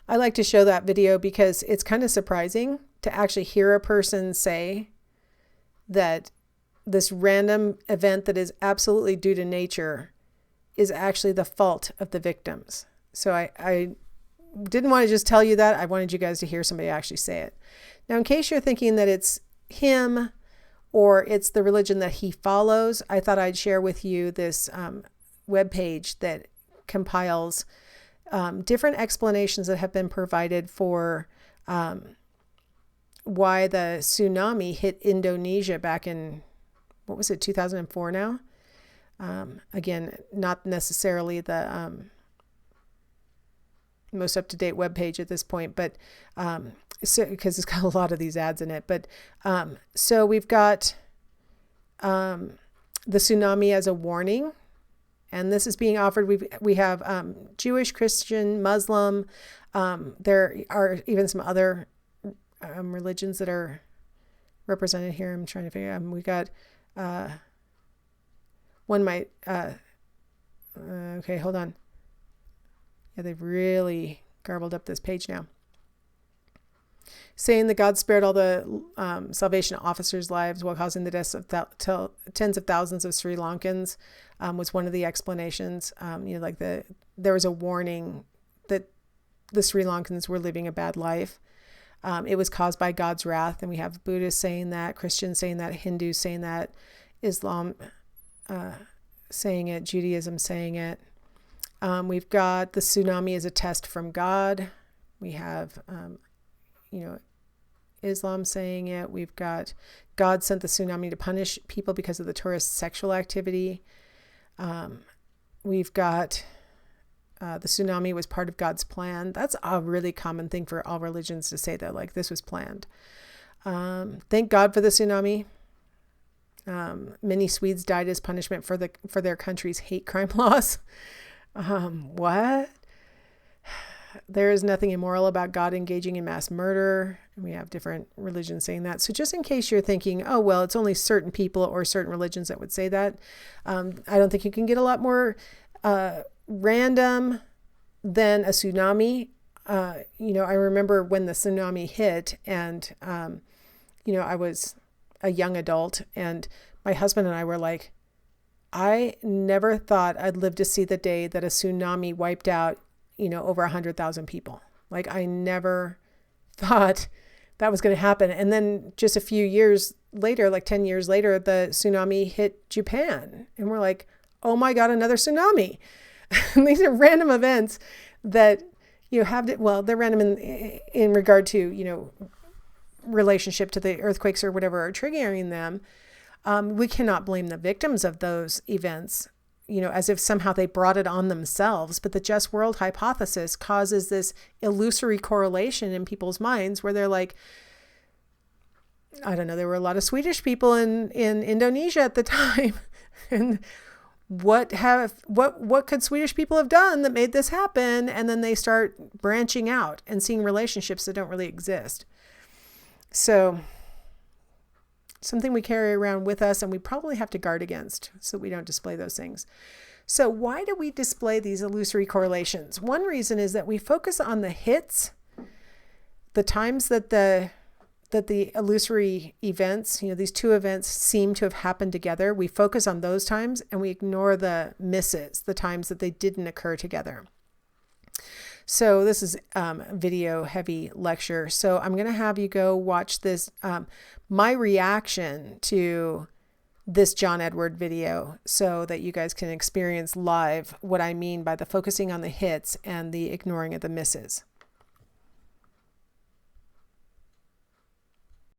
I like to show that video because it's kind of surprising to actually hear a person say that this random event that is absolutely due to nature is actually the fault of the victims. So I didn't want to just tell you that. I wanted you guys to hear somebody actually say it. Now, in case you're thinking that it's him or it's the religion that he follows, I thought I'd share with you this webpage that compiles different explanations that have been provided for why the tsunami hit Indonesia back in, 2004 now? Again, not necessarily the most up-to-date webpage at this point, but because it's got a lot of these ads in it. But so we've got the tsunami as a warning, and this is being offered. We have Jewish, Christian, Muslim. There are even some other religions that are represented here. I'm trying to figure out. We got one might. Okay, hold on. Yeah, they've really garbled up this page now. Saying that God spared all the Salvation officers' lives while causing the deaths of tens of thousands of Sri Lankans was one of the explanations. There was a warning that the Sri Lankans were living a bad life. It was caused by God's wrath, and we have Buddhists saying that, Christians saying that, Hindus saying that, Islam saying it, Judaism saying it. We've got the tsunami as a test from God. We have, Islam saying it. We've got God sent the tsunami to punish people because of the tourist sexual activity. We've got the tsunami was part of God's plan. That's a really common thing for all religions to say, that like this was planned. Thank God for the tsunami. Many Swedes died as punishment for their country's hate crime laws. What? There is nothing immoral about God engaging in mass murder. We have different religions saying that. So just in case you're thinking, oh, well, it's only certain people or certain religions that would say that, I don't think you can get a lot more random than a tsunami. I remember when the tsunami hit, and, I was a young adult, and my husband and I were like, I never thought I'd live to see the day that a tsunami wiped out, over 100,000 people. Like, I never thought that was going to happen. And then just a few years later, like 10 years later, the tsunami hit Japan. And we're like, oh my God, another tsunami. These are random events that they're random in regard to, relationship to the earthquakes or whatever are triggering them. We cannot blame the victims of those events, as if somehow they brought it on themselves. But the just world hypothesis causes this illusory correlation in people's minds where they're like, I don't know, there were a lot of Swedish people in Indonesia at the time. And what could Swedish people have done that made this happen? And then they start branching out and seeing relationships that don't really exist. So something we carry around with us, and we probably have to guard against so we don't display those things. So why do we display these illusory correlations? One reason is that we focus on the hits, the times that the illusory events, these two events seem to have happened together. We focus on those times and we ignore the misses, the times that they didn't occur together. So this is a video heavy lecture. So I'm going to have you go watch this, my reaction to this John Edward video, so that you guys can experience live what I mean by the focusing on the hits and the ignoring of the misses.